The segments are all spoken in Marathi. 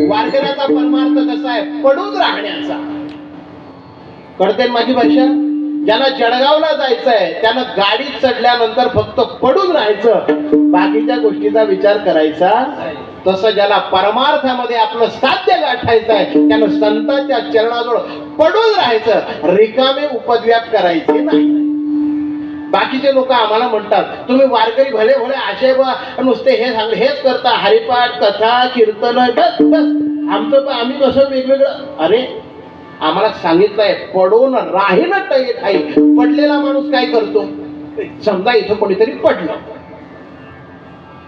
वारकऱ्याचा परमार्थ कसा आहे? पडून राहण्याचा. कळते माझी भाषा? ज्यांना जळगावला जायचंय त्यानं गाडीत चढल्यानंतर फक्त पडून राहायचं, बाकीच्या गोष्टीचा विचार करायचा. तसं ज्याला परमार्थामध्ये आपलं साध्य गाठायचं आहे त्यानं संतांच्या चरणाजवळ पडून राहायचं, रिकामे उपद्व्याप करायचे नाही. बाकीचे लोक आम्हाला म्हणतात तुम्ही वारकरी भले भले असे नुसते हे सांगले हेच करता, हरिपाठ कथा कीर्तन बस बस आमचं आम्ही कसं वेगवेगळं. अरे आम्हाला सांगितलंय पडून राहील ठाई. पडलेला माणूस काय करतो? समजा इथं कोणीतरी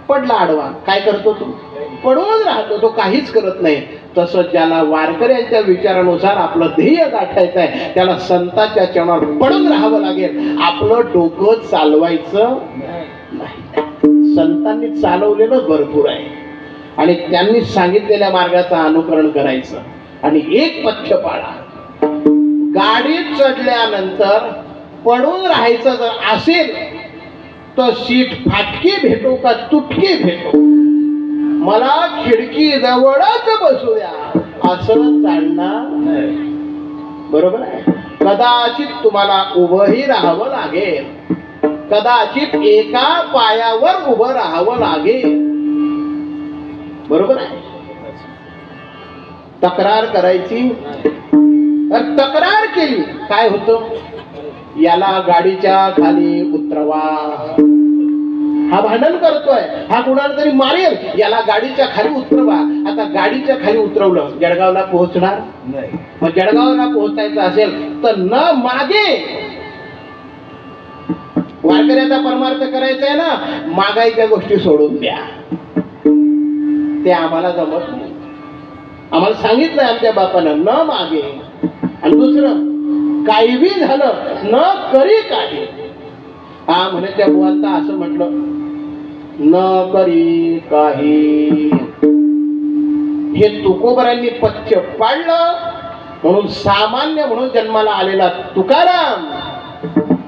पडला आडवा, काय करतो? तो पडूनच राहतो, तो काहीच करत नाही. तसं ज्याला वारकऱ्यांच्या विचारानुसार आपलं ध्येय गाठायचं आहे त्याला संतांच्या चरणावर पडून राहावं लागेल. आपलं डोकं चालवायचं नाही. संतांनी चालवलेलं भरपूर आहे आणि त्यांनी सांगितलेल्या मार्गाचं अनुकरण करायचं आणि एक पथ्य पाळा. गाडीत चढल्यानंतर पडून राहायचं जर असेल तर सीट फाटकी भेटो का तुटकी भेटो, मला खिडकी जवळच बसू द्या असं चालणार नाही. बरोबर आहे? कदाचित तुम्हाला उभंही राहावं लागेल, कदाचित एका पायावर उभं राहावं लागेल. बरोबर आहे? तक्रार करायची. तक्रार केली काय होतं? याला गाडीच्या खाली उतरवा. हा भांडण करतोय, हा कुणाला तरी मारेल, याला गाडीच्या खाली उतरवा. आता गाडीच्या खाली उतरवलं, जळगावला पोहोचणार नाही. मग जळगावला पोहोचायचं असेल तर न मागे वारकऱ्याचा परमार्थ करायचा आहे ना, मागायच्या गोष्टी सोडून द्या. ते आम्हाला जमत नाही. आम्हाला सांगितलंय आमच्या बापानं न मागे. आणि दुसरं काही बी झालं न करी काही. हा म्हणे त्या बुवांता असं म्हटलं न करी काही. हे तुकोबरांनी पथ्य पाळलं म्हणून सामान्य म्हणून जन्माला आलेला तुकाराम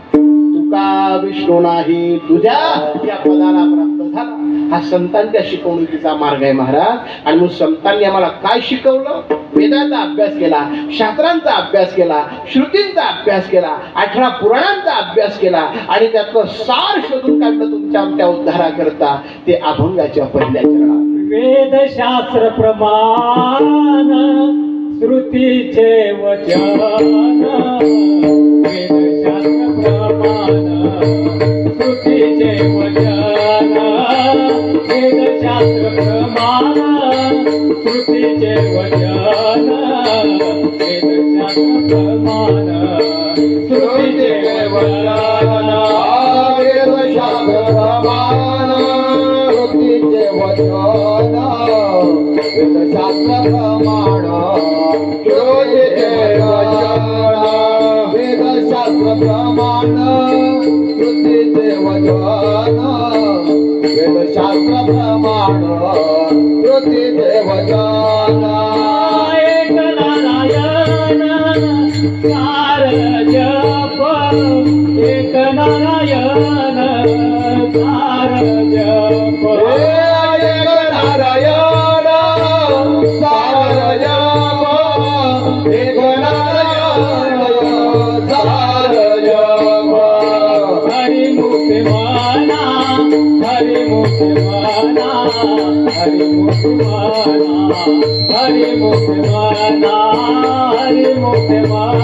तुका विष्णू नाही तुझ्या या पदाला प्राप्त झाला. हा संतांच्या शिकवणुकीचा मार्ग आहे महाराज. आणि मग संतांनी आम्हाला काय शिकवलं? वेदांचा अभ्यास केला, शास्त्रांचा अभ्यास केला, श्रुतींचा अभ्यास केला, 18 पुराणांचा अभ्यास केला आणि त्याचं सार शोधून काढलं तुमच्या आमच्या उद्धाराकरता. ते अभंगाच्या पहिल्या चरणात वेदशास्त्र प्रमाण श्रुतीचे वचन, वेदशास्त्र प्रमाण श्रुतीचे वचन, वेदशास्त्र प्रमाण श्रुतीचे वचन, वेदशास्त्र प्रमाण श्रुतीचे वचन, वेदशास्त्र प्रमाण श्रुतीचे वचन, वेदशास्त्र प्रमाण श्रुतीचे वचन, वेदशास्त्र प्रमाण श्रुतीचे वचन, वेदशास्त्र प्रमाण श्रुतीचे वचन. एक नारायण सार जप, एक नारायण सार जप, एक नारायण सार जप, एक नारायण सार जप. हरिमुख माना, हरिमुख माना, हरिमुख माना, हरिमुख माना, हरिमुख माना,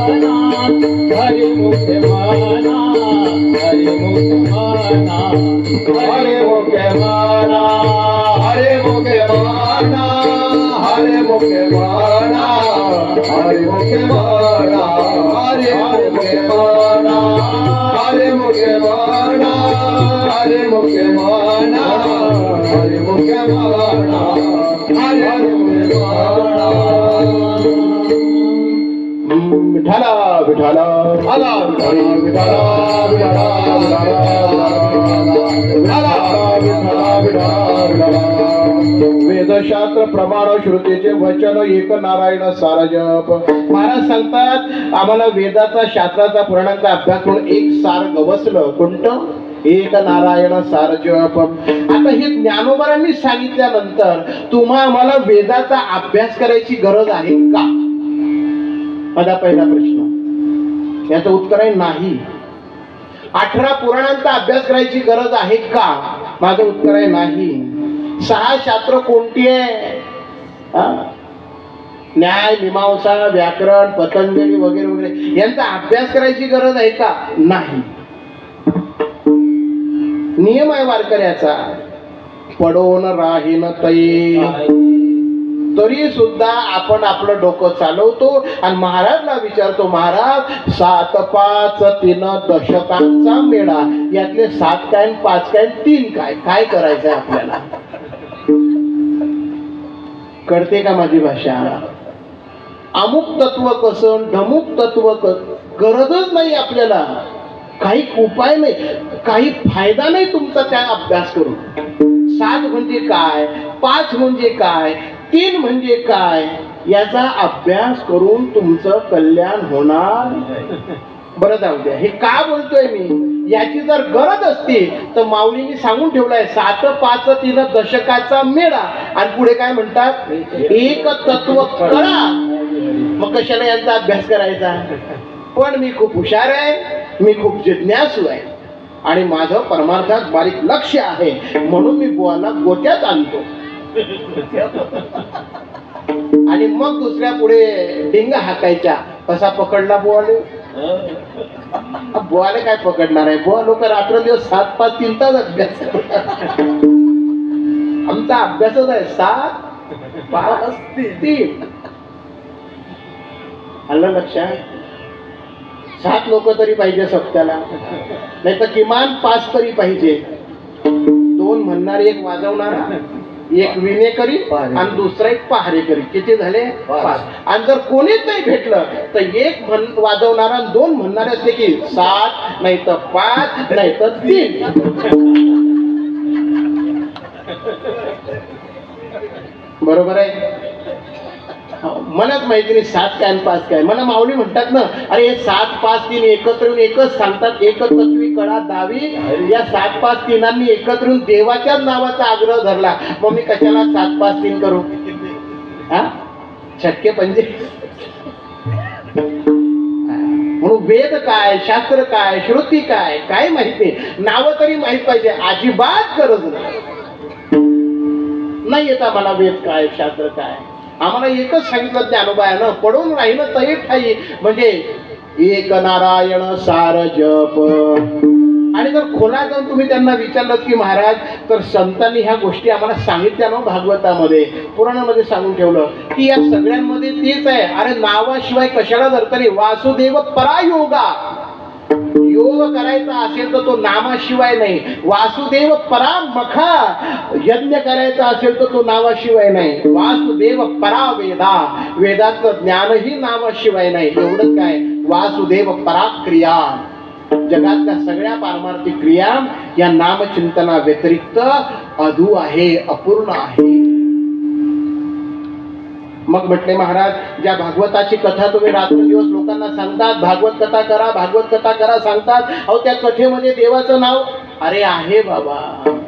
हरिमुख माना, हरिमुख माना, हरिमुख माना, हरिमुख माना, हरिमुख माना, हरिमुख माना, हरिमुख माना, हरिमुख माना, हरिमुख माना, हरिमुख माना, हरिमुख माना. विठाला विठाला, विठाला विठाला, विठाला विठाला. वेदशास्त्र प्रमाण श्रुतीचे वचन एक नारायण सार जप. महाराज सांगतात आम्हाला वेदाचा शास्त्राचा पुराणांचा अभ्यास करून एक सार गवसलं. कोणतं? एक नारायण सार जप. आता हे ज्ञानोबांनी सांगितल्यानंतर तुम्हा आम्हाला वेदाचा अभ्यास करायची गरज आहे का? माझा पहिला प्रश्न. याचं उत्तर आहे नाही. 18 पुराणांचा अभ्यास करायची गरज आहे का? माझं उत्तर आहे नाही. 6 शास्त्र कोणती आहे? न्याय, मीमांसा, व्याकरण, पतंजली वगैरे वगैरे यांचा अभ्यास करायची गरज आहे का? नाही. नियम आहे वारकऱ्याचा, पडोन राहीन तै. तरी सुद्धा आपण आपलं डोकं चालवतो आणि महाराजला विचारतो, महाराज 7 5 3 दशकांचा मेळा, यातले 7 काय 5 काय 3 काय, काय करायचंय आपल्याला? कळते का माझी भाषा? अमुक तत्व कसं, ढमुक तत्व गरजच नाही आपल्याला. काही उपाय नाही, काही फायदा नाही तुमचा त्या अभ्यास करून. 7 म्हणजे काय, 5 म्हणजे काय, 3 म्हणजे काय, याचा अभ्यास करून तुमचं कल्याण होणार. बरं जाऊ द्या, हे का बोलतोय मी? याची जर गरज असती तर माऊलींनी सांगून ठेवलाय 7 5 3 दशकाचा मेळा, आणि पुढे काय म्हणतात? एक तत्व कळा. मग कशाला यांचा अभ्यास करायचा? पण मी खूप हुशार आहे, मी खूप जिज्ञासू आहे आणि माझं परमार्थात बारीक लक्ष आहे, म्हणून मी बुवाला गोट्यात आणतो आणि मग दुसऱ्या पुढे डिंग हाकायच्या. कसा पकडला बुवाने? बुवाले काय पकडणार आहे? बुवा लोक रात्रंदिवस 7 5 3 तास अभ्यास. आमचा अभ्यासच आहे 7 5 3. आलं लक्षात? 7 लोक तरी पाहिजे सप्त्याला, नाही तर किमान 5 तरी पाहिजे. 2 म्हणणारे, 1 वाजवणारा, 1 विणेकरी आणि दुसरा 1 पहारेकरी. किती झाले? 5. आणि जर कोणीच नाही भेटलं तर 1 वाजवणारा आणि 2 म्हणणारे असले की 7, नाही तर 5, नाही तर 3. बरोबर आहे? मलाच माहिती नाही 7 काय आणि 5 काय. मला माऊली म्हणतात ना, अरे हे 7 5 3 एकत्र येऊन एकच सांगतात, एकतत्वी कळा दावी. या 7 5 3 एकत्र येऊन देवाच्याच नावाचा आग्रह धरला, मग मी कशाला 7 5 3 करू? हा, शक्य म्हणजे. म्हणून वेद काय, शास्त्र काय, श्रुती काय, काय माहिती नाही. नाव तरी माहित पाहिजे. अजिबात गरज नाही येत आम्हाला वेद काय, शास्त्र काय. आम्हाला एकच सांगितलं ज्ञानोबायानं, पडून राहिलं तरी ठाई, म्हणजे एक नारायण सार जप. आणि जर खोला जाऊन तुम्ही त्यांना विचारलं की महाराज, तर संतांनी ह्या गोष्टी आम्हाला सांगितल्या ना भागवतामध्ये, पुराणामध्ये सांगून ठेवलं की या सगळ्यांमध्ये तेच आहे. अरे नावाशिवाय कशाला धरता नाही? वासुदेव परायोगा. योग करायचा असेल तर तो नामाशिवाय नाही. वासुदेव परामखा. यज्ञ करायचा असेल तर तो नावाशिवाय नाही. वासुदेव परा वेदा. वेदाचं ज्ञानही नावाशिवाय नाही. एवढंच काय? वासुदेव परा क्रिया. जगातल्या सगळ्या पारमार्थिक क्रिया या नामचिंतना व्यतिरिक्त अधू आहे, अपूर्ण आहे. मग म्हटले महाराज, ज्या भागवताची कथा तुम्ही रात्रदिवस लोकांना सांगतात, भागवत कथा करा, भागवत कथा करा सांगतात, अहो त्या कथेमध्ये देवाचं नाव, अरे आहे बाबा,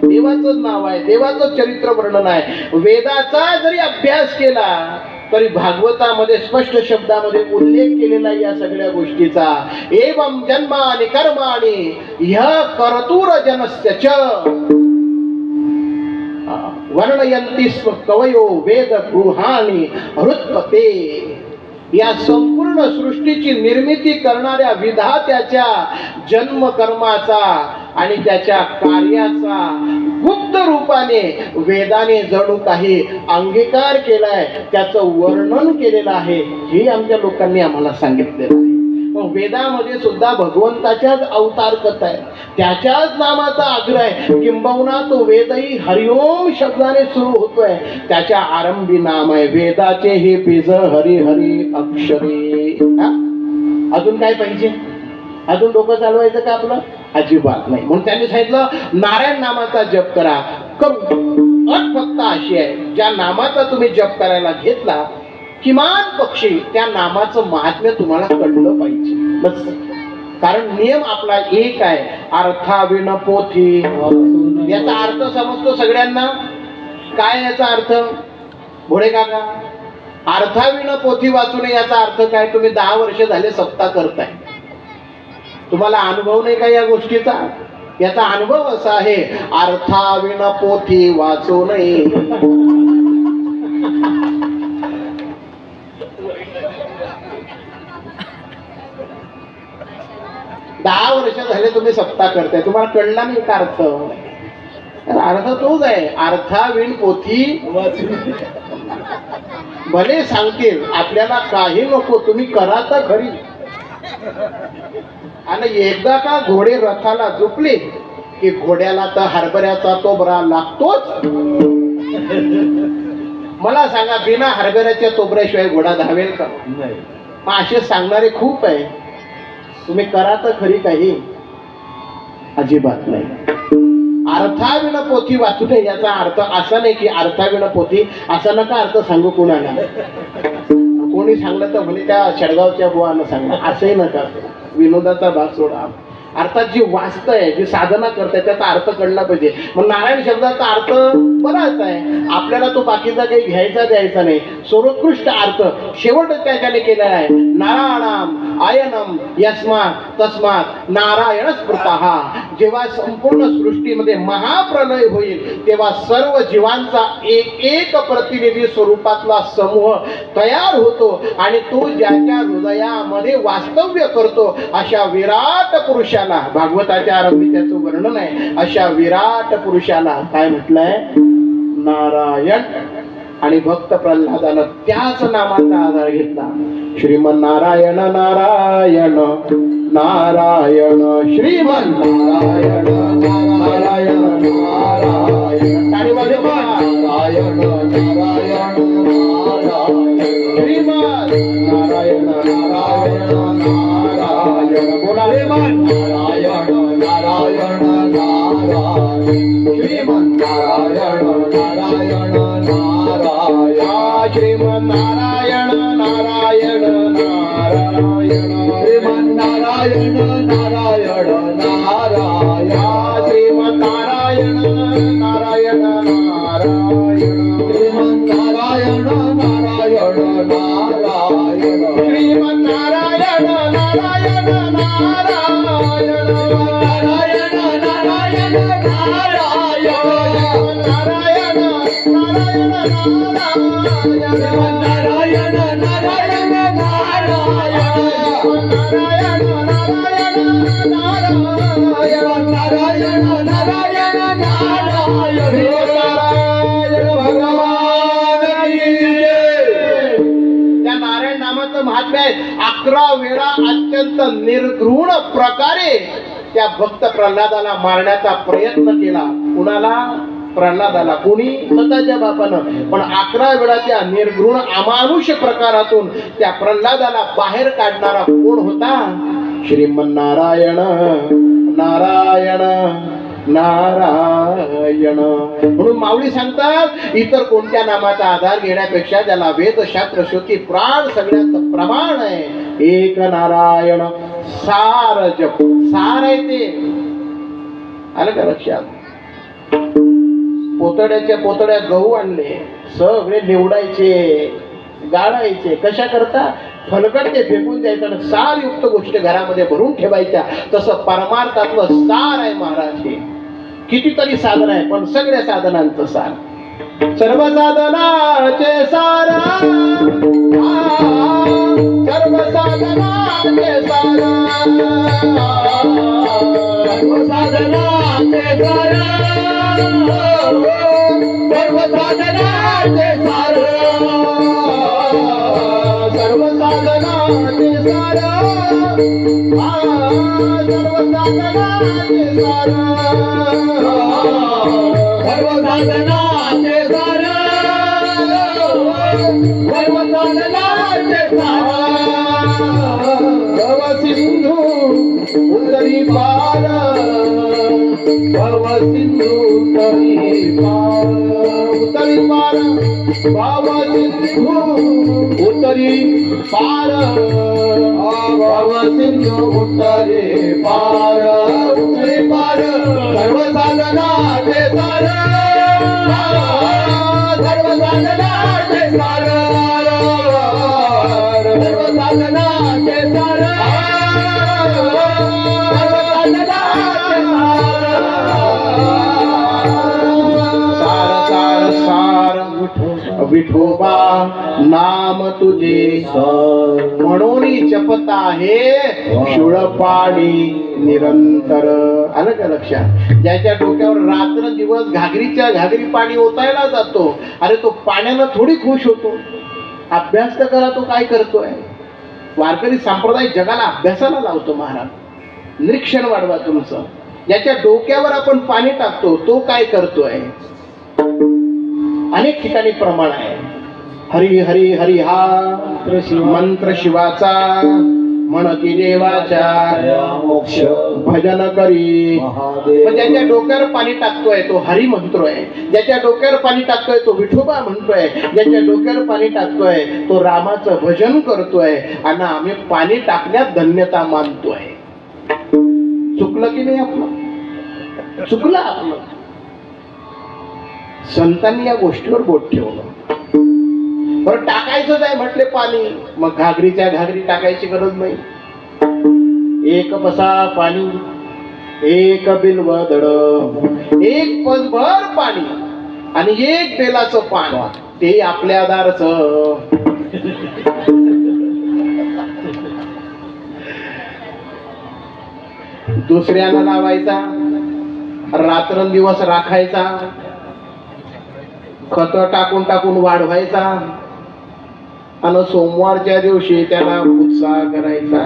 देवाचं नाव आहे, देवाचं चरित्र वर्णन आहे. वेदाचा जरी अभ्यास केला तरी भागवतामध्ये स्पष्ट शब्दामध्ये उल्लेख केलेला या सगळ्या गोष्टीचा. एवं जन्मानि कर्माणि ह्य कर्तुर जनस्य च वर्णयन्ति स्व कवयो वेद गृहाणि हृत्पते. या संपूर्ण सृष्टीची निर्मिती करणाऱ्या विधात्याच्या जन्म कर्माचा आणि त्याच्या कार्याचा गुप्त रूपाने वेदाने जणू काही अंगीकार केलाय, त्याचं वर्णन केलेलं आहे. हे आमच्या लोकांनी आम्हाला सांगितलेलं आहे. मग वेदामध्ये सुद्धा भगवंताच्याच अवतार कथा आहे, त्याच्याच नामाचा आग्रह आहे. किंबहुना तो वेदही हरिओम शब्दाने सुरू होतोय. त्याच्या आरंभी नाम आहे वेदाचे हे बीज हरी हरी अक्षरे. अजून काय पाहिजे? अजून डोकं चालवायचं का आपलं? अजिबात नाही. म्हणून त्यांनी सांगितलं नारायण नामाचा जप करा. करू अट फक्त अशी आहे, ज्या नामाचा तुम्ही जप करायला घेतला किमान पक्षी त्या नामाचं महात्म्य तुम्हाला कळलं पाहिजे बस. कारण नियम आपला एक आहे, अर्थाविन पोथी. याचा अर्थ समजतो सगळ्यांना? काय याचा अर्थ भोळे काका? अर्थाविन पोथी वाचू नये याचा अर्थ काय? तुम्ही 10 वर्ष झाले सप्ताह करताय, तुम्हाला अनुभव नाही का या गोष्टीचा? याचा अनुभव असा आहे, अर्थाविन पोथी वाचू नये. 10 वर्ष झाले तुम्ही सप्ताह करताय, तुम्हाला कळला नाही का अर्थ? अर्थ तोच आहे, अर्थाविन पोथी. भले सांगतील आपल्याला काही नको, तुम्ही करा तर खरी. आणि एकदा का घोडे रथाला झुकले की घोड्याला तर हरभऱ्याचा तोबरा लागतोच. मला सांगा, बिना हरभऱ्याच्या तोबऱ्याशिवाय घोडा धावेल का? मग असे सांगणारे खूप आहे. तुम्ही करा तर खरी काही? अजिबात नाही. अर्थाविन पोथी वाचू नये याचा अर्थ असा नाही की अर्थाविन पोथी असा नका अर्थ सांगू कोणाला. कोणी सांगलं तर म्हणे त्या शेडगावच्या बुवानं सांगलं, असंही नका. विनोदाचा भाग सोडा. अर्थात जी वाचतंय, जी साधना करताय त्याचा अर्थ कळला पाहिजे. मग नारायण शब्दाचा अर्थ बराच आहे, आपल्याला तो बाकीचा काही घ्यायचा द्यायचा नाही. सर्वोत्कृष्ट अर्थ शेवट त्याच्याने केलेला आहे, नारायणम आयनम यस्मात् तस्मात् नारायण स्मृतः. जेव्हा संपूर्ण सृष्टीमध्ये महाप्रलय होईल तेव्हा सर्व जीवांचा एक एक प्रतिनिधी स्वरूपातला समूह तयार होतो आणि तो ज्याच्या हृदयामध्ये वास्तव्य करतो अशा विराट पुरुषाला, भागवताच्या आरंभी त्याचं वर्णन आहे, अशा विराट पुरुषाला काय म्हटलंय? नारायण. आणि भक्त प्रल्हादानं त्याच नामाचा आधार घेतला, श्रीमन्नारायण नारायण नारायण श्रीमन्नारायण नारायण नारायण. टाळीमध्ये नारायण नारायण श्रीमन्नारायण नारायण नारायण. बोला नारायण नारायण नारायण श्रीमन्नारायण नारायण नारायण श्रीमन्नारायण नारायण नारायण श्रीमन्नारायण नारायण नारायण श्रीमन्नारायण नारायण नारायण श्रीमन्नारायण नारायण नारायण श्रीमन्नारायण नारायण नारायण नारायण नारायण नारायण नारायण नारायण नारायण त्या नारायण नामाचं महात्म्य आहे. 11 वेळा अत्यंत निर्घृण प्रकारे त्या भक्त प्रल्हादाला मारण्याचा प्रयत्न केला. कुणाला? प्रल्हादाला. कोणी? स्वतःच्या बापानं. पण 11 वेळा त्या निर्घृण अमानुष प्रकारातून त्या प्रल्हादाला बाहेर काढणारा कोण होता? श्रीमन्नारायण नारायण नारायण. म्हणून माऊली सांगतात, इतर कोणत्या नामाचा आधार घेण्यापेक्षा ज्याला वेदशास्त्र श्रुती प्राण सगळ्यात प्रमाण आहे, एक नारायण सार जप. सार आहे ते. आलं का लक्षात? पोतड्याच्या पोतड्या गहू आणले, सगळे निवडायचे, गाळायचे. कशा करता? फलकट ते फेकून द्यायचं आणि सारयुक्त गोष्टी घरामध्ये भरून ठेवायच्या. तसं परमार्थातलं सार आहे महाराज. हे कितीतरी साधन आहे, पण सगळ्या साधनांचं सार. सर्व साधनाचे सार, सर्व साधनाचे सार, सर्व साधनाचे सार, सर्व साधनाचे सार, सर्व साधनाचे सार, सर्व साधनाचे सार, सर्व साधनाचे सार, सर्व साधनाचे सार. भव सिंधू उतरी पार, भव सिंधू उतरी पार भव सिंधू उतरी पार भव सिंधू उतरी पार सर्व साधनाचे सार सर्व साधनाचे सार सर्व साधनाचे सार विठोबा नाम तुझे म्हणून जपत आहे शुळपाणी निरंतर. आलं का लक्षात? ज्याच्या डोक्यावर रात्र दिवस घागरीच्या घागरी पाणी ओतायला जातो, अरे तो पाण्यानं थोडी खुश होतो. अभ्यास तर करा, तो काय करतोय? वारकरी संप्रदाय जगाला अभ्यासाला लावतो महाराज. निरीक्षण वाढवा तुमचं. ज्याच्या डोक्यावर आपण पाणी टाकतो तो काय करतोय? अनेक ठिकाणी प्रमाण आहे. हरी हरी हरी हा मंत्र शिवाचा म्हणती देवाच्या मोक्ष भजन करी. पण ज्याच्या डोक्यावर पाणी टाकतोय तो हरी म्हणतोय, ज्याच्या डोक्यावर पाणी टाकतोय तो विठोबा म्हणतोय, ज्याच्या डोक्यावर पाणी टाकतोय तो रामाचं भजन करतोय. आणि आम्ही पाणी टाकण्यात धन्यता मानतोय. चुकलं की नाही आपलं? चुकलं आपलं. संतांनी या गोष्टीवर बोट ठेवलं. बरं टाकायचंच आहे म्हटले पाणी, मग घागरीच्या घागरी टाकायची गरज नाही. एक पसा पाणी, एक बिल्वदड, एक पसभर पाणी आणि एक बेलाचं पान, ते आपल्या दारचं. दुसऱ्याला लावायचा, रात्रंदिवस राखायचा, खत टाकून टाकून वाढवायचा आणि सोमवारच्या दिवशी त्याला उत्साह करायचा.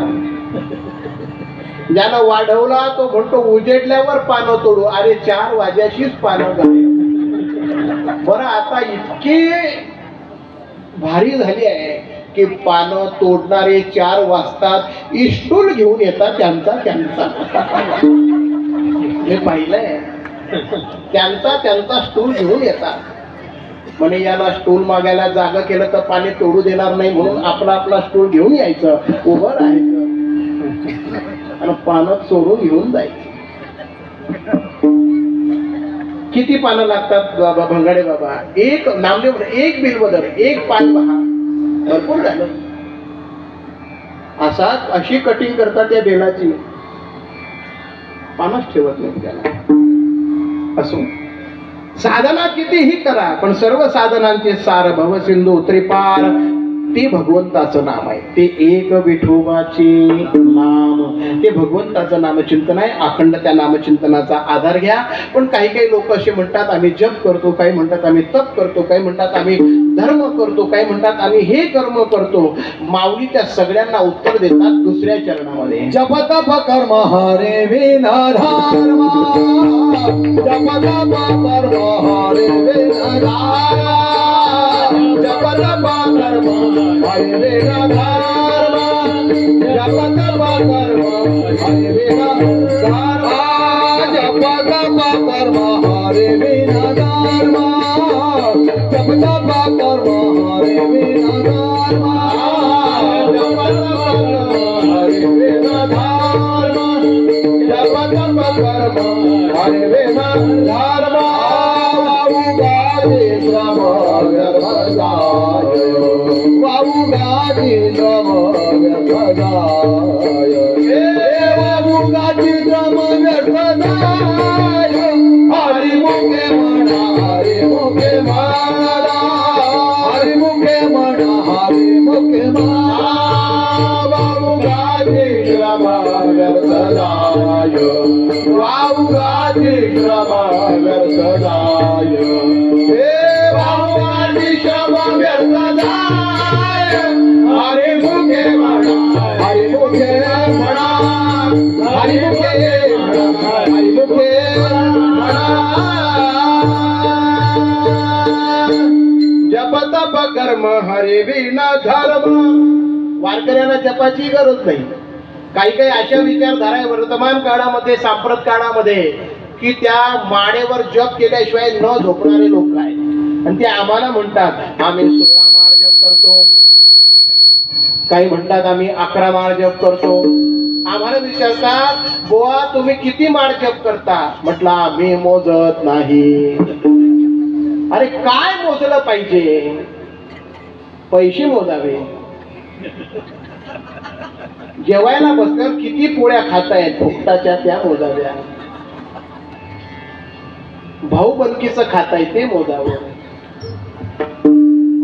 ज्याला वाढवला तो म्हणतो उजेडल्यावर पानं तोडू. अरे 4 वाजल्याशीच पानं झाली. बरं आता इतकी भारी झाली आहे की पानं तोडणारे 4 वाजतात इस्टूल घेऊन येतात त्यांचा हे पाहिलंय. त्यांचा स्टूल घेऊन येतात. म्हणे याला स्टूल मागायला जागा केलं तर पाणी तोडू देणार नाही, म्हणून आपला स्टूल घेऊन यायचं, उभं राहायचं आणि पानं चोरून घेऊन जायचं. किती पानं लागतात बाबा भंगाडे बाबा? एक नामदेव, एक बिल्वदर, एक पान पहा, भरपूर झालं. अशी कटिंग करतात त्या बेलाची, पानच ठेवत नाही त्याला. असो, साधना कितीही करा पण सर्व साधनांचे सार भवसिंधू त्रिपार ते भगवंताचं नाम आहे. ते एक विठोबाचे नाम, ते भगवंताचं नामचिंतन आहे. अखंड त्या नामचिंतनाचा आधार घ्या. पण काही काही लोक असे म्हणतात आम्ही जप करतो, काही म्हणतात आम्ही तप करतो, काही म्हणतात आम्ही धर्म करतो, काही म्हणतात आम्ही हे कर्म करतो. माऊली त्या सगळ्यांना उत्तर देतात दुसऱ्या चरणामध्ये. जप तप कर्म हरे विना धर्म, जप तप कर्म हरे विना धर्म, जप तप कर्म हरे विना धर्म, जप तप कर्म हरे विना धर्म, जप तप कर्म हरे विना धर्म, जप तप कर्म हरे विना धर्म, जप तप हरे विना धर्म, जप तप कर्म हरे विना धर्म. वाऊ गाजी श्रम व्यर्थ जाय, वाऊ गाजी श्रम व्यर्थ जाय, हरिमुखे म्हणा, हरिमुखे म्हणा, हरिमुखे म्हणा, हरिमुखे म्हणा. वाऊ गाजी श्रम व्यर्थ जाय, वाऊ गाजी श्रम व्यर्थ जाय, वाऊ गाजी श्रम व्यर्थ जाय, हरिमुखे म्हणा, हरिमुखे म्हणा, हरिमुखे म्हणा, हरिमुखे म्हणा. जप तप कर्म हरे विना धर्म. वारकऱ्यांना जपाची गरज नाही. काही काही अशा विचारधारा आहे वर्तमान काळामध्ये, सांप्रत काळामध्ये की त्या माळेवर जप केल्याशिवाय न झोपणारे लोक आहेत आणि ते आम्हाला म्हणतात आम्ही 16 माळ जप करतो, काही म्हणतात आम्ही 11 माळ जप करतो. आम्हाला विचारतात बुवा तुम्ही किती माळ जप करता? म्हटलं आम्ही मोजत नाही. अरे काय मोजलं पाहिजे? पैसे मोजावे. जेवायला बसल्यावर किती पोळ्या खातायत फुकटाच्या त्या मोजाव्या. भाऊ बनकीचं खाताय ते मोजावं.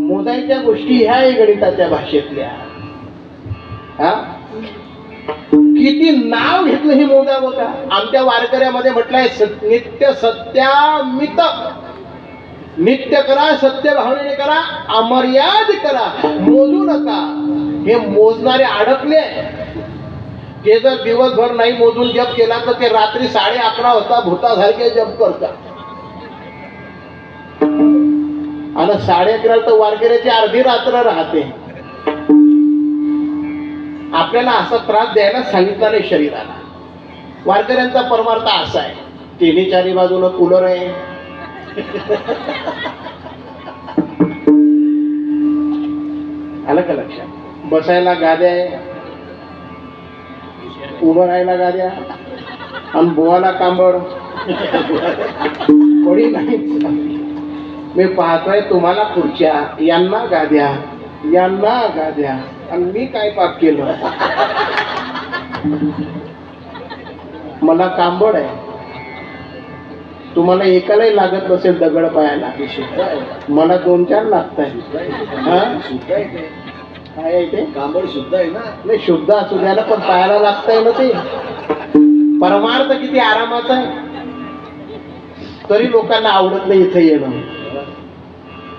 मोजायच्या गोष्टी ह्या आहे गणिताच्या भाषेतल्या. हा किती नाव घेतलं हे मोजावं का? आमच्या वारकऱ्यामध्ये म्हटलंय नित्य सत्यामित. नित्य करा, सत्य भावनेने करा, अमर्याद करा, मोजू नका. हे मोजणारे अडकले. ते जर दिवसभर नाही मोजून जप केला तर ते रात्री 11:30 होता भूतासारखे जप करतात. आणि 11:30 तर वारकऱ्याची अर्धी रात्र राहते. आपल्याला असा त्रास द्यायला सांगितला नाही शरीराला. वारकऱ्यांचा परमार्थ असा आहे, तिन्ही चारी बाजूला कूलर आहे, आलं का लक्षात? बसायला गाद्या आहे, उभं राहायला गाद्या, आणि बुवाला कांबळ कोणी नाही. मी पाहतोय तुम्हाला खुर्च्या, यांना गाद्या, यांना गाद्या, आणि मी काय पाप केलं? मला कांबळ आहे. तुम्हाला एकालाही लागत नसेल दगड पायाला, मला 2-4 लागत आहे. काय आहे ते? कांबळ शुद्ध आहे ना? नाही, शुद्ध असू द्यायला पण पायाला लागतंय ना ते. परमार्थ किती आरामाचा आहे, तरी लोकांना आवडत नाही इथे येणं.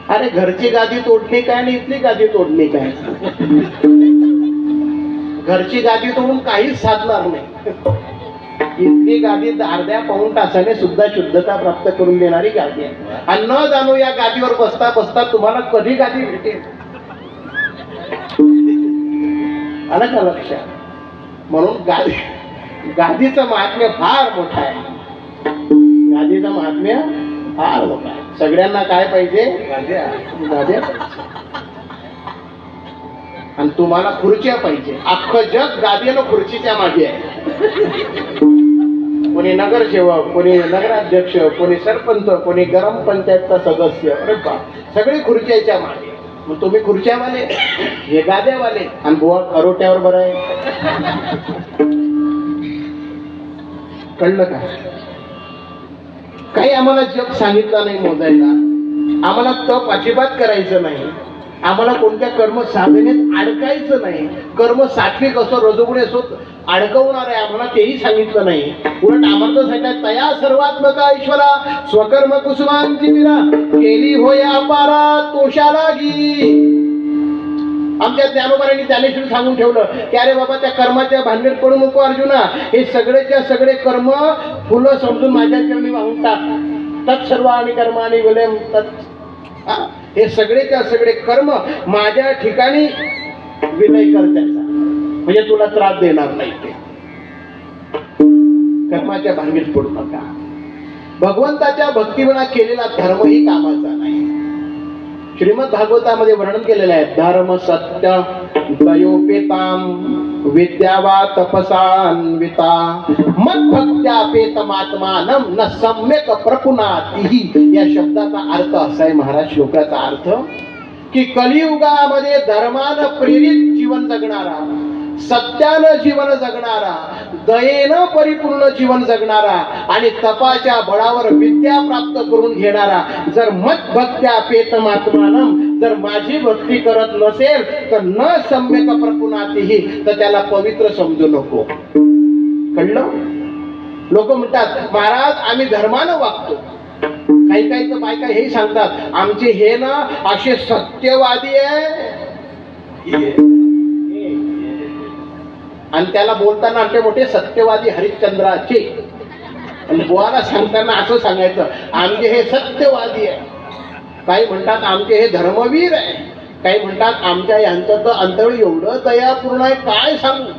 अरे घरची गादी तोडली काय आणि इथली गादी तोडली काय? घरची गादी तोडून काहीच साधणार नाही. इथली गादी अर्ध्या पाऊण तासाने सुद्धा शुद्धता प्राप्त करून देणारी गादी आहे. आणि न जाणू या गादीवर बसता बसता तुम्हाला कधी गादी भेटेल? आलं का लक्षात? म्हणून गादीचं महात्म्य फार मोठं आहे. गादीचं महात्म्य फार मोठं आहे. सगळ्यांना काय पाहिजे? गाद्या. आणि तुम्हाला खुर्च्या पाहिजे. अख्खं जग गादीनं खुर्चीच्या मागे आहे. कोणी नगरसेवक, कोणी नगराध्यक्ष, कोणी सरपंच, कोणी ग्राम पंचायतचा सदस्य. अरे बा, सगळे खुर्च्याच्या मागे. मग तुम्ही खुर्च्यावाले, हे गाद्यावाले, आणि बुवा अरोट्यावर बरं आहे. कळलं का? काही आम्हाला जप सांगितलं नाही मोजायला. आम्हाला तप अजिबात करायचं नाही. आम्हाला कोणत्या कर्म साधनेत अडकायचं नाही. कर्म सात्विक असो रजोगुणी असो अडकवणार आहे आम्हाला तेही सांगितलं नाही. उलट आम्हाला तर सांगितलं तया सर्वात्मका ईश्वरा स्वकर्म कुसुमांची विरा केली होय अपारा तोषा लागी. आमच्या ज्ञानोबारांनी ज्ञानेश्वरी सांगून ठेवलं की अरे बाबा त्या कर्माच्या भानगडीत पडू नको अर्जुना. हे सगळेच्या सगळे कर्म फुलं समजून माझ्या चरणी वाहून टाक. तत्सर्वाणि कर्माणि विलयम तत्. हे सगळेच्या सगळे कर्म माझ्या ठिकाणी विलय कर त्याचा, म्हणजे तुला त्रास देणार नाही. ते कर्माच्या भानगडीत पडू नका. भगवंताच्या भक्तीविना केलेला धर्मही कामाचा नाही. श्रीमद भागवतामध्ये वर्णन केलेलं आहे, धर्म सत्य दयोपेताम विद्या वा तपसान्विता मद्भक्त्यापेतमात्मानं न सम्यक प्रपुनातिहि. या शब्दाचा अर्थ असा आहे महाराज, श्लोकाचा अर्थ की कलियुगामध्ये धर्मानं प्रेरित जीवन जगणारा, सत्यानं जीवन जगणारा, दयेनं परिपूर्ण जीवन जगणारा आणि तपाच्या बळावर विद्या प्राप्त करून घेणारा जर मद्भक्त्या पेतमात्मानं जर माझी भक्ती करत नसेल तर न सम्यक प्रपुनातिहि, तर त्याला पवित्र समजू नको. कळलं? लोक म्हणतात महाराज आम्ही धर्मानं वागतो. काही काही तर बायका हेही सांगतात आमचे हे ना असे सत्यवादी आहे. आणि त्याला बोलताना आमचे मोठे सत्यवादी हरिश्चंद्राचे, आणि बुवाला सांगताना असं सांगायचं आमचे हे सत्यवादी आहे. काही म्हणतात आमचे हे धर्मवीर आहे. काही म्हणतात आमच्या यांचं तर अंतर्गत एवढं दयापूर्ण आहे काय सांगू.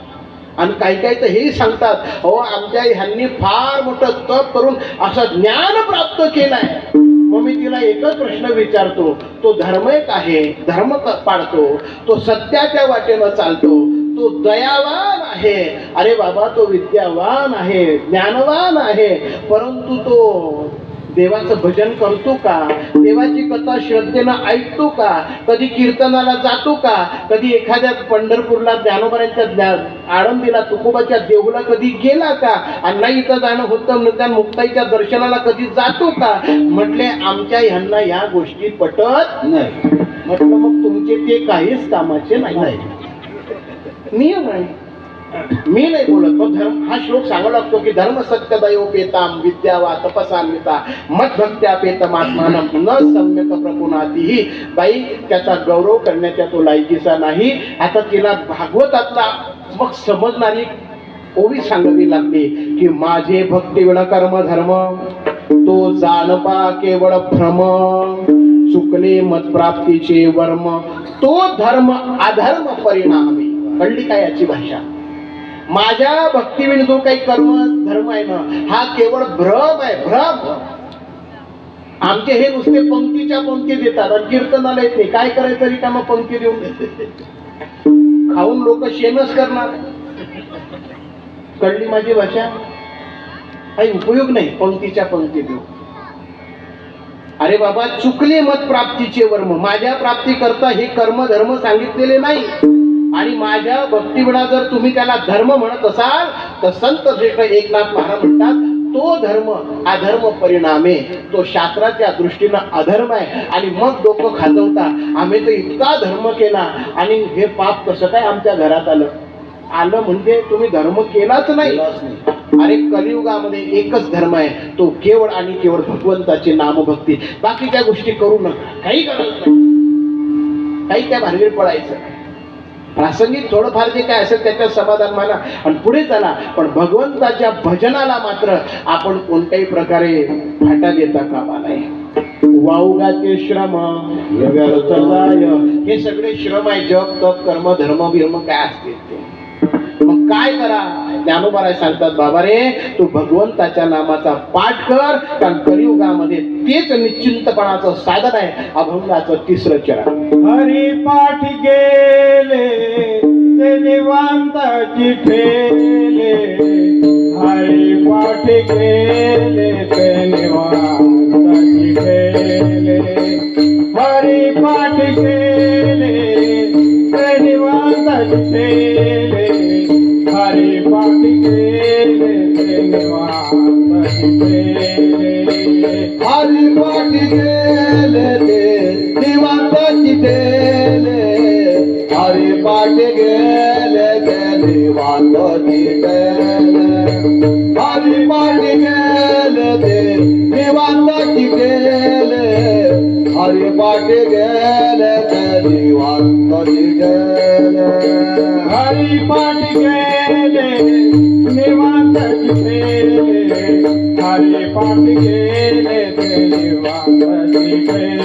आणि काही काही तर हेही सांगतात, हो आमच्या ह्यांनी फार मोठं तप करून असं ज्ञान प्राप्त केलंय. मग मी तिला एकच प्रश्न विचारतो, तो धर्मक आहे, धर्म पाळतो, तो सत्याच्या वाटेनं चालतो, तो दयावान आहे, अरे बाबा तो विद्यावान आहे, ज्ञानवान आहे, परंतु तो देवाचं भजन करतो का? देवाची कथा श्रद्धेनं ऐकतो का? कधी कीर्तनाला जातो का? कधी एखाद्या पंढरपूरला ज्ञानोबाऱ्यांच्या आळंदीला तुकोबाच्या देऊला कधी गेला का? आणि नाही इथं जाणं होतं निदान मुक्ताईच्या दर्शनाला कधी जातो का? म्हटले आमच्या ह्यांना या गोष्टी पटत नाही. म्हटलं मग तुमचे ते काहीच कामाचे नाही. नियम आहे, मी नाही बोलत. तो धर्म हा श्लोक सांगावा लागतो की धर्म सत्य दयोपेताम विद्या वा तपसान्विता मद्भक्त्यापेतम आत्मानम न सम्यक प्रपुनातीही. बाई त्याचा गौरव करण्याच्या तो लायकीचा नाही. आता तिला भागवतातला मग समजणारी ओवी सांगावी लागली की माझे भक्ती विण कर्म धर्म तो जाणपा केवळ भ्रम चुकले मतप्राप्तीचे वर्म तो धर्म अधर्म परिणामी. कळली काय याची भाषा? माझ्या भक्तीविण जो काही कर्म धर्म आहे ना हा केवळ भ्रम आहे, भ्रम. आमचे हे नुसते पंक्तीच्या पंक्ती देतात आणि कीर्तनाला येत नाही. काय करायचं रिकामा पंक्ती देऊन देते, खाऊन लोक शेणच करणार. कळली माझी भाषा? काही उपयोग नाही पंक्तीच्या पंक्ती देऊ. अरे बाबा चुकले मत प्राप्तीचे वर्म. माझ्या प्राप्ती करता हे कर्म धर्म सांगितलेले नाही. आणि माझ्या भक्तीविना जर तुम्ही त्याला धर्म म्हणत असाल तर संत श्रेष्ठ एकनाथ महाराज म्हणतात तो धर्म अधर्म परिणामे. तो शास्त्राच्या दृष्टीनं अधर्म आहे. आणि मग डोकं खाजवता आम्ही तर इतका धर्म केला आणि हे पाप कसं काय आमच्या घरात आलं. आलं म्हणजे तुम्ही धर्म केलाच नाही. अरे कलियुगामध्ये एकच धर्म आहे, तो केवळ आणि केवळ भगवंताची नामभक्ती. बाकीच्या गोष्टी करू नका, काही करायचं नाही, काही त्या भानगडीत पडायचं. प्रासंगिक थोडंफार जे काय असेल त्याच्यात समाधान माना आणि पुढे चला. पण भगवंताच्या भजनाला मात्र आपण कोणत्याही प्रकारे फाटा देता कामा नये. वाऊगाचे श्रम व्यर्थदाय. हे सगळे श्रम आहे, जप तप कर्म धर्म बिर्म काय असते ते. मग काय करा? ज्ञानोबा सांगतात बाबा रे तू भगवंताच्या नामाचा पाठ कर, कारण कलियुगामध्ये तेच निश्चिंतपणाचं साधन आहे. अभंगाचं तिसरं चरण. हरी पाठ गेले ते निवांताची ठेले. हरी पाठ गेले ते निवांताची ठेले. हरी पाठ गेले ते निवांताची ठेले. हरी पाठ गेले ते निवांताची ठेले. हरी पाठ गेले ते निवांताची ठेले. हरी पाठ गेले ते निवांताची ठेले. हरी पाठ गेले ते निवांताची ठेले. हरी पाठ गेले ते निवांताची ठेले. हरी पाठ गेले निवांताची ठेले. हरी पाठ गेले ते निवांताची ठेले.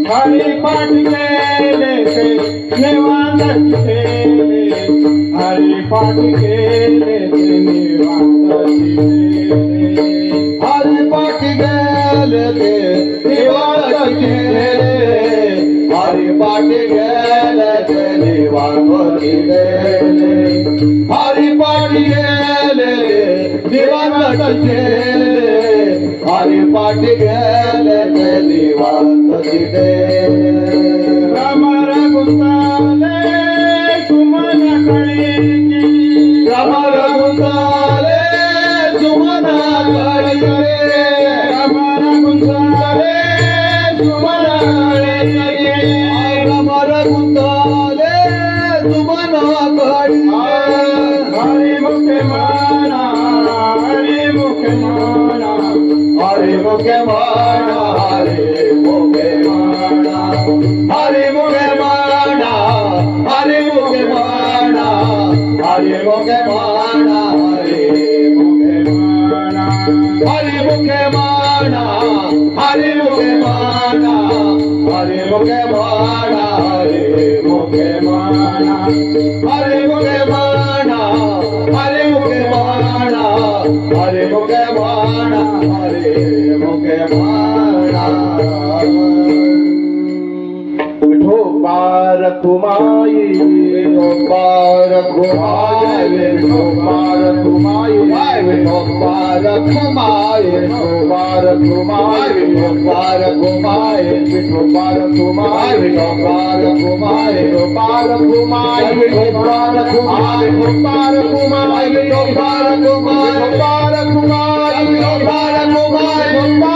हरी पाठ गेले ते निवांताची ठेले. हरी पाठ गेले ते निवांताची ठेले. हरी पाठ गेले ते निवांताची ठेले. हरी पाठ गेले ते निवांताची ठेले. हरी पाठ गेले निवांताची ठेले. हरी पाठ गेले ते निवांताची ठेले. रमर गुंताले सुमन कळीची. रमर गुंताले सुमन कळीची. रमर गुंताले सुमन कळीची. रमर गुंताले सुमन कळीची. हरी मुखे माना हरी मुखे माना. हरी मुखे माना हरी मुखे माना. हरी मुखे माना हरी मुखे माना. हरी मुखे माना हरी मुखे माना. हरी मुखे माना हरी मुखे माना. हरी मुखे माना हरी मुखे माना. हरी मुखे माना हरे मुखे बाणा हरे मुखे बाणा विठोबार कुमाई विठोबार कुमाय विठोबार कुमाई विठोबार कुमाय विठोबार कुमाई विठोबार कुमाय विठोबार कुमाई विठोबार कुमाय विठोबार कुमाई विठोबार कुमाय विठोबार कुमाई विठोबार कुमाय विठोबार कुमाई विठोबार कुमाय